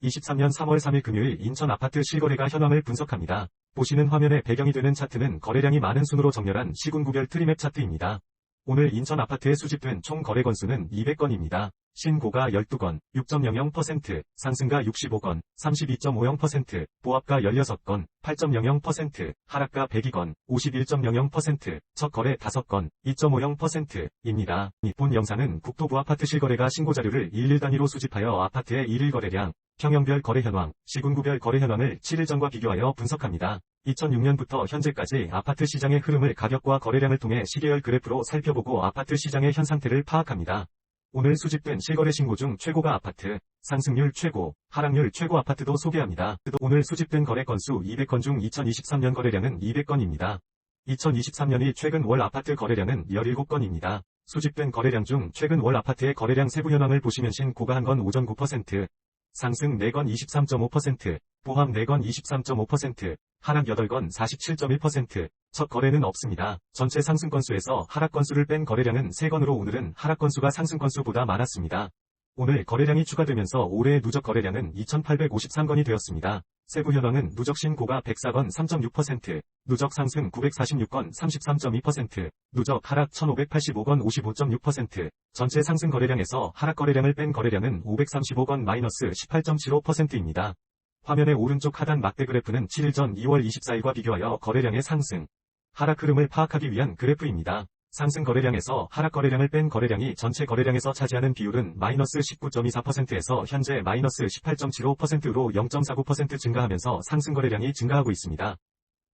2023년 3월 3일 금요일 인천 아파트 실거래가 현황을 분석합니다. 보시는 화면에 배경이 되는 차트는 거래량이 많은 순으로 정렬한 시군구별 트리맵 차트입니다. 오늘 인천 아파트에 수집된 총 거래 건수는 200건입니다. 신고가 12건, 6.00%, 상승가 65건, 32.50%, 보합가 16건, 8.00%, 하락가 102건, 51.00%, 첫 거래 5건, 2.50%입니다. 본 영상은 국토부 아파트 실거래가 신고자료를 일일 단위로 수집하여 아파트의 일일 거래량, 평형별 거래 현황, 시군구별 거래 현황을 7일 전과 비교하여 분석합니다. 2006년부터 현재까지 아파트 시장의 흐름을 가격과 거래량을 통해 시계열 그래프로 살펴보고 아파트 시장의 현 상태를 파악합니다. 오늘 수집된 실거래 신고 중 최고가 아파트, 상승률 최고, 하락률 최고 아파트도 소개합니다. 오늘 수집된 거래 건수 200건 중 2023년 거래량은 200건입니다. 2023년이 최근 월 아파트 거래량은 17건입니다. 수집된 거래량 중 최근 월 아파트의 거래량 세부 현황을 보시면 신고가 1건 5.9%, 상승 4건 23.5%, 보합 4건 23.5%, 하락 8건 47.1%, 첫 거래는 없습니다. 전체 상승 건수에서 하락 건수를 뺀 거래량은 3건으로 오늘은 하락 건수가 상승 건수보다 많았습니다. 오늘 거래량이 추가되면서 올해의 누적 거래량은 2,853건이 되었습니다. 세부 현황은 누적 신고가 104건 3.6%, 누적 상승 946건 33.2%, 누적 하락 1,585건 55.6%, 전체 상승 거래량에서 하락 거래량을 뺀 거래량은 535건 마이너스 18.75%입니다. 화면의 오른쪽 하단 막대 그래프는 7일 전 2월 24일과 비교하여 거래량의 상승, 하락 흐름을 파악하기 위한 그래프입니다. 상승 거래량에서 하락 거래량을 뺀 거래량이 전체 거래량에서 차지하는 비율은 마이너스 19.24%에서 현재 마이너스 18.75%로 0.49% 증가하면서 상승 거래량이 증가하고 있습니다.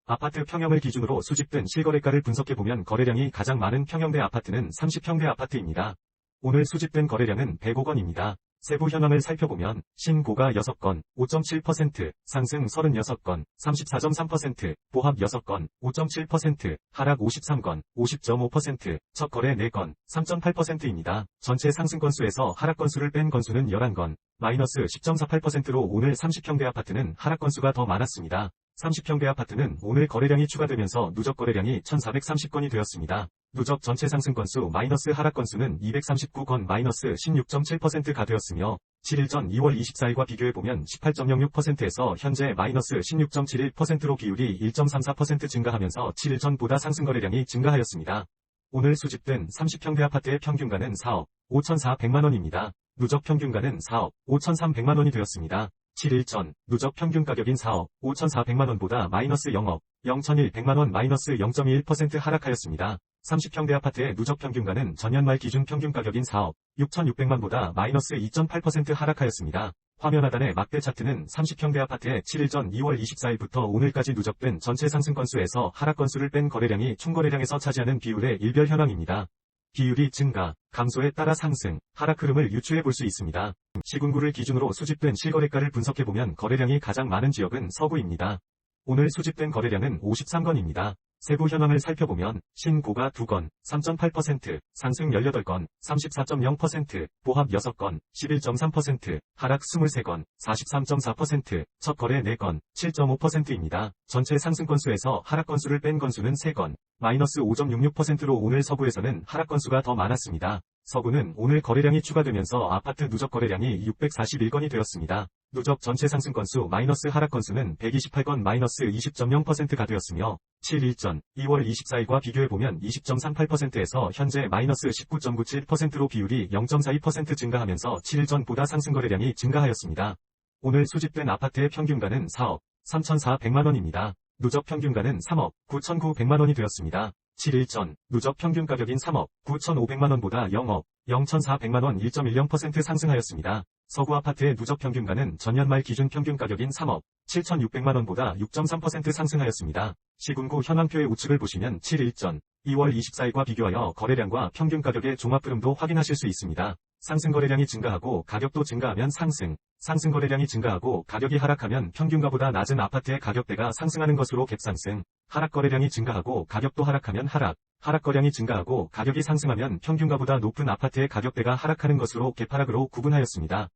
아파트 평형을 기준으로 수집된 실거래가를 분석해보면 거래량이 가장 많은 평형대 아파트는 30평대 아파트입니다. 오늘 수집된 거래량은 105건입니다. 세부 현황을 살펴보면 신고가 6건, 5.7%, 상승 36건, 34.3%, 보합 6건, 5.7%, 하락 53건, 50.5%, 첫 거래 4건, 3.8%입니다. 전체 상승 건수에서 하락 건수를 뺀 건수는 11건, 마이너스 10.48%로 오늘 30평대 아파트는 하락 건수가 더 많았습니다. 30평대 아파트는 오늘 거래량이 추가되면서 누적 거래량이 1,430건이 되었습니다. 누적 전체 상승 건수 마이너스 하락 건수는 239건 마이너스 16.7%가 되었으며 7일 전 2월 24일과 비교해보면 18.06%에서 현재 마이너스 16.71%로 비율이 1.34% 증가하면서 7일 전보다 상승 거래량이 증가하였습니다. 오늘 수집된 30평대 아파트의 평균가는 4억 5,400만원입니다. 누적 평균가는 4억 5,300만원이 되었습니다. 7일 전 누적 평균 가격인 4억 5,400만원보다 마이너스 0억 0,100만원 마이너스 0.21% 하락하였습니다. 30평대 아파트의 누적 평균가는 전년 말 기준 평균 가격인 4억 6,600만보다 마이너스 2.8% 하락하였습니다. 화면 하단의 막대 차트는 30평대 아파트의 7일 전 2월 24일부터 오늘까지 누적된 전체 상승 건수에서 하락 건수를 뺀 거래량이 총 거래량에서 차지하는 비율의 일별 현황입니다. 비율이 증가, 감소에 따라 상승, 하락 흐름을 유추해 볼 수 있습니다. 시군구를 기준으로 수집된 실거래가를 분석해보면 거래량이 가장 많은 지역은 서구입니다. 오늘 수집된 거래량은 53건입니다. 세부 현황을 살펴보면 신고가 2건, 3.8%, 상승 18건, 34.0%, 보합 6건, 11.3%, 하락 23건, 43.4%, 첫 거래 4건, 7.5%입니다. 전체 상승 건수에서 하락 건수를 뺀 건수는 3건, 마이너스 5.66%로 오늘 서구에서는 하락 건수가 더 많았습니다. 서구는 오늘 거래량이 추가되면서 아파트 누적 거래량이 641건이 되었습니다. 누적 전체 상승 건수 마이너스 하락 건수는 128건 마이너스 20.0%가 되었으며 7일 전 2월 24일과 비교해보면 20.38%에서 현재 마이너스 19.97%로 비율이 0.42% 증가하면서 7일 전보다 상승 거래량이 증가하였습니다. 오늘 수집된 아파트의 평균가는 4억 3,400만원입니다. 누적 평균가는 3억 9,900만원이 되었습니다. 7일 전 누적 평균 가격인 3억 9,500만원보다 0억 0,400만원 1.10% 상승하였습니다. 서구 아파트의 누적 평균가는 전년 말 기준 평균 가격인 3억 7,600만원보다 6.3% 상승하였습니다. 시군구 현황표의 우측을 보시면 7일 전 2월 24일과 비교하여 거래량과 평균 가격의 종합 흐름도 확인하실 수 있습니다. 상승 거래량이 증가하고 가격도 증가하면 상승, 상승 거래량이 증가하고 가격이 하락하면 평균가보다 낮은 아파트의 가격대가 상승하는 것으로 갭상승, 하락 거래량이 증가하고 가격도 하락하면 하락, 하락 거래량이 증가하고 가격이 상승하면 평균가보다 높은 아파트의 가격대가 하락하는 것으로 갭하락으로 구분하였습니다.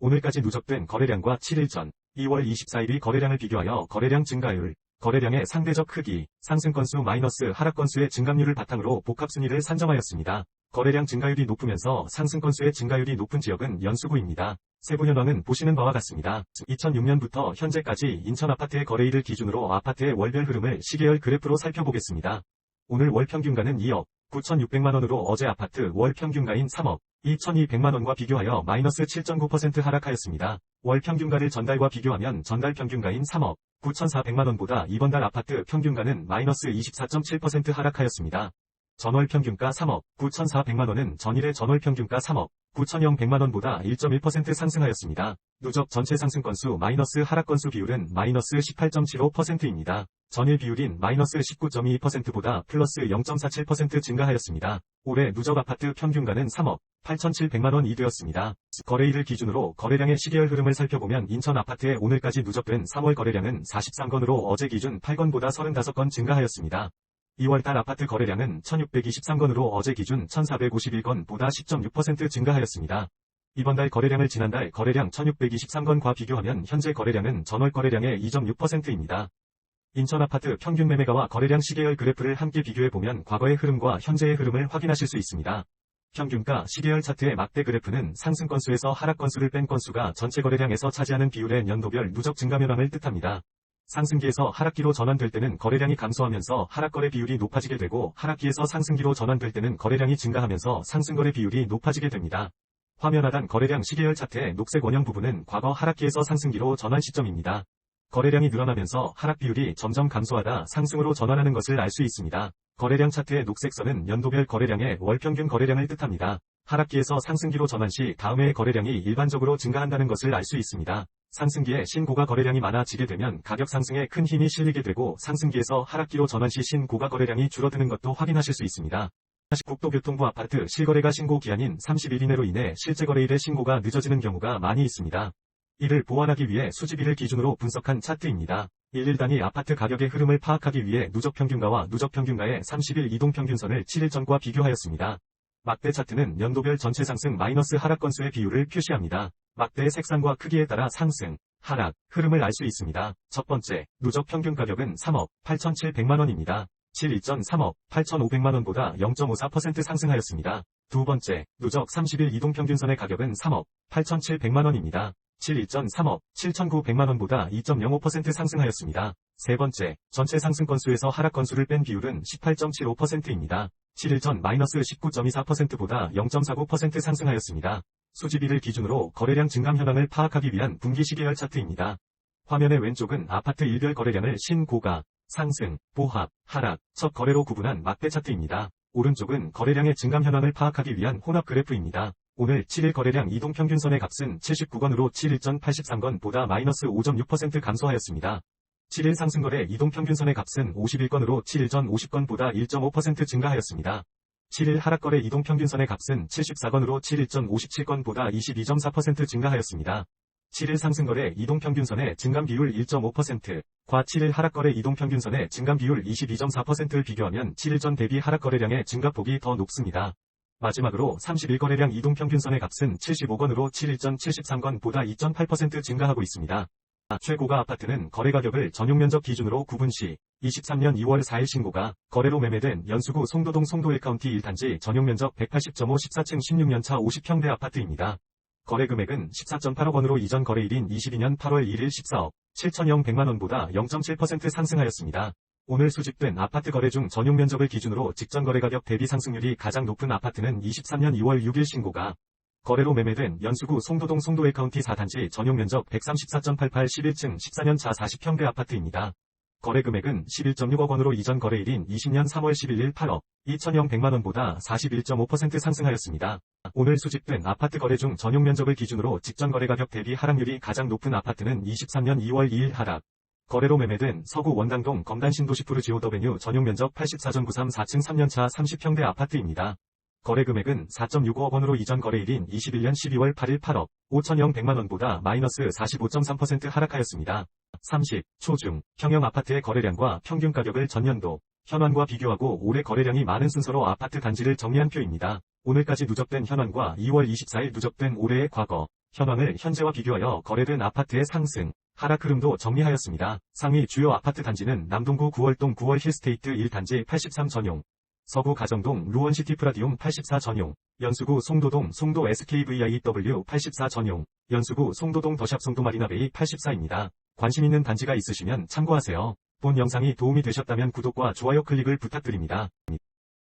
오늘까지 누적된 거래량과 7일 전 2월 24일의 거래량을 비교하여 거래량 증가율, 거래량의 상대적 크기, 상승 건수 마이너스 하락 건수의 증감률을 바탕으로 복합순위를 산정하였습니다. 거래량 증가율이 높으면서 상승 건수의 증가율이 높은 지역은 연수구입니다. 세부 현황은 보시는 바와 같습니다. 2006년부터 현재까지 인천 아파트의 거래일을 기준으로 아파트의 월별 흐름을 시계열 그래프로 살펴보겠습니다. 오늘 월 평균가는 2억 9,600만원으로 어제 아파트 월 평균가인 3억 2,200만원과 비교하여 마이너스 7.9% 하락하였습니다. 월 평균가를 전달과 비교하면 전달 평균가인 3억 9,400만원보다 이번 달 아파트 평균가는 마이너스 24.7% 하락하였습니다. 전월 평균가 3억 9,400만원은 전일의 전월 평균가 3억 9,100만원보다 1.1% 상승하였습니다. 누적 전체 상승 건수 마이너스 하락 건수 비율은 마이너스 18.75%입니다. 전일 비율인 마이너스 19.22%보다 플러스 0.47% 증가하였습니다. 올해 누적 아파트 평균가는 3억 8,700만원이 되었습니다. 거래일을 기준으로 거래량의 시계열 흐름을 살펴보면 인천 아파트의 오늘까지 누적된 3월 거래량은 43건으로 어제 기준 8건보다 35건 증가하였습니다. 2월달 아파트 거래량은 1,623건으로 어제 기준 1,451건보다 10.6% 증가하였습니다. 이번 달 거래량을 지난달 거래량 1,623건과 비교하면 현재 거래량은 전월 거래량의 2.6%입니다. 인천 아파트 평균 매매가와 거래량 시계열 그래프를 함께 비교해보면 과거의 흐름과 현재의 흐름을 확인하실 수 있습니다. 평균가 시계열 차트의 막대 그래프는 상승 건수에서 하락 건수를 뺀 건수가 전체 거래량에서 차지하는 비율의 연도별 누적 증가 현황을 뜻합니다. 상승기에서 하락기로 전환될 때는 거래량이 감소하면서 하락거래 비율이 높아지게 되고 하락기에서 상승기로 전환될 때는 거래량이 증가하면서 상승거래 비율이 높아지게 됩니다. 화면 하단 거래량 시계열 차트의 녹색 원형 부분은 과거 하락기에서 상승기로 전환 시점입니다. 거래량이 늘어나면서 하락 비율이 점점 감소하다 상승으로 전환하는 것을 알 수 있습니다. 거래량 차트의 녹색선은 연도별 거래량의 월평균 거래량을 뜻합니다. 하락기에서 상승기로 전환 시 다음 해의 거래량이 일반적으로 증가한다는 것을 알 수 있습니다. 상승기에 신고가 거래량이 많아지게 되면 가격 상승에 큰 힘이 실리게 되고 상승기에서 하락기로 전환 시 신고가 거래량이 줄어드는 것도 확인하실 수 있습니다. 국토교통부 아파트 실거래가 신고 기한인 30일 이내로 인해 실제 거래일의 신고가 늦어지는 경우가 많이 있습니다. 이를 보완하기 위해 수집일을 기준으로 분석한 차트입니다. 일일 단위 아파트 가격의 흐름을 파악하기 위해 누적평균가와 누적평균가의 30일 이동평균선을 7일 전과 비교하였습니다. 막대 차트는 연도별 전체 상승 마이너스 하락 건수의 비율을 표시합니다. 막대의 색상과 크기에 따라 상승, 하락, 흐름을 알 수 있습니다. 첫 번째, 누적 평균 가격은 3억 8,700만원입니다. 7일 전 3억 8,500만원보다 0.54% 상승하였습니다. 두 번째, 누적 30일 이동평균선의 가격은 3억 8,700만원입니다. 7일 전 3억 7,900만원보다 2.05% 상승하였습니다. 세 번째, 전체 상승 건수에서 하락 건수를 뺀 비율은 18.75%입니다. 7일 전 마이너스 19.24%보다 0.49% 상승하였습니다. 수집일을 기준으로 거래량 증감 현황을 파악하기 위한 분기 시계열 차트입니다. 화면의 왼쪽은 아파트 일별 거래량을 신고가, 상승, 보합, 하락, 첫 거래로 구분한 막대 차트입니다. 오른쪽은 거래량의 증감 현황을 파악하기 위한 혼합 그래프입니다. 오늘 7일 거래량 이동평균선의 값은 79건으로 7일 전 83건보다 마이너스 5.6% 감소하였습니다. 7일 상승거래 이동평균선의 값은 51건으로 7일 전 50건보다 1.5% 증가하였습니다. 7일 하락거래 이동평균선의 값은 74건으로 7일 전 57건보다 22.4% 증가하였습니다. 7일 상승거래 이동평균선의 증감 비율 1.5%과 7일 하락거래 이동평균선의 증감 비율 22.4%를 비교하면 7일 전 대비 하락거래량의 증가폭이 더 높습니다. 마지막으로 30일 거래량 이동평균선의 값은 75건으로 7일 전 73건보다 2.8% 증가하고 있습니다. 최고가 아파트는 거래가격을 전용면적 기준으로 구분 시 23년 2월 4일 신고가 거래로 매매된 연수구 송도동 송도 1카운티 1단지 전용면적 180.5 14층 16년차 50평대 아파트입니다. 거래금액은 14.8억 원으로 이전 거래일인 22년 8월 1일 14억 7,100만원보다 0.7% 상승하였습니다. 오늘 수집된 아파트 거래 중 전용면적을 기준으로 직전 거래가격 대비 상승률이 가장 높은 아파트는 23년 2월 6일 신고가 거래로 매매된 연수구 송도동 송도 1카운티 4단지 전용면적 134.88 11층 14년차 40평대 아파트입니다. 거래금액은 11.6억 원으로 이전 거래일인 20년 3월 11일 8억 2,100만원보다 41.5% 상승하였습니다. 오늘 수집된 아파트 거래 중 전용면적을 기준으로 직전 거래가격 대비 하락률이 가장 높은 아파트는 23년 2월 2일 하락. 거래로 매매된 서구 원당동 검단신도시 푸르지오더베뉴 전용면적 84.93 4층 3년차 30평대 아파트입니다. 거래금액은 4.65억 원으로 이전 거래일인 21년 12월 8일 8억 5,100만원보다 마이너스 45.3% 하락하였습니다. 30. 초중, 평형 아파트의 거래량과 평균 가격을 전년도, 현황과 비교하고 올해 거래량이 많은 순서로 아파트 단지를 정리한 표입니다. 오늘까지 누적된 현황과 2월 24일 누적된 올해의 과거, 현황을 현재와 비교하여 거래된 아파트의 상승, 하락 흐름도 정리하였습니다. 상위 주요 아파트 단지는 남동구 9월동 9월 힐스테이트 1단지 83 전용, 서구 가정동 루원시티 프라디움 84 전용, 연수구 송도동 송도 SKVIW 84 전용, 연수구 송도동 더샵 송도 마리나베이 84입니다. 관심 있는 단지가 있으시면 참고하세요. 본 영상이 도움이 되셨다면 구독과 좋아요 클릭을 부탁드립니다.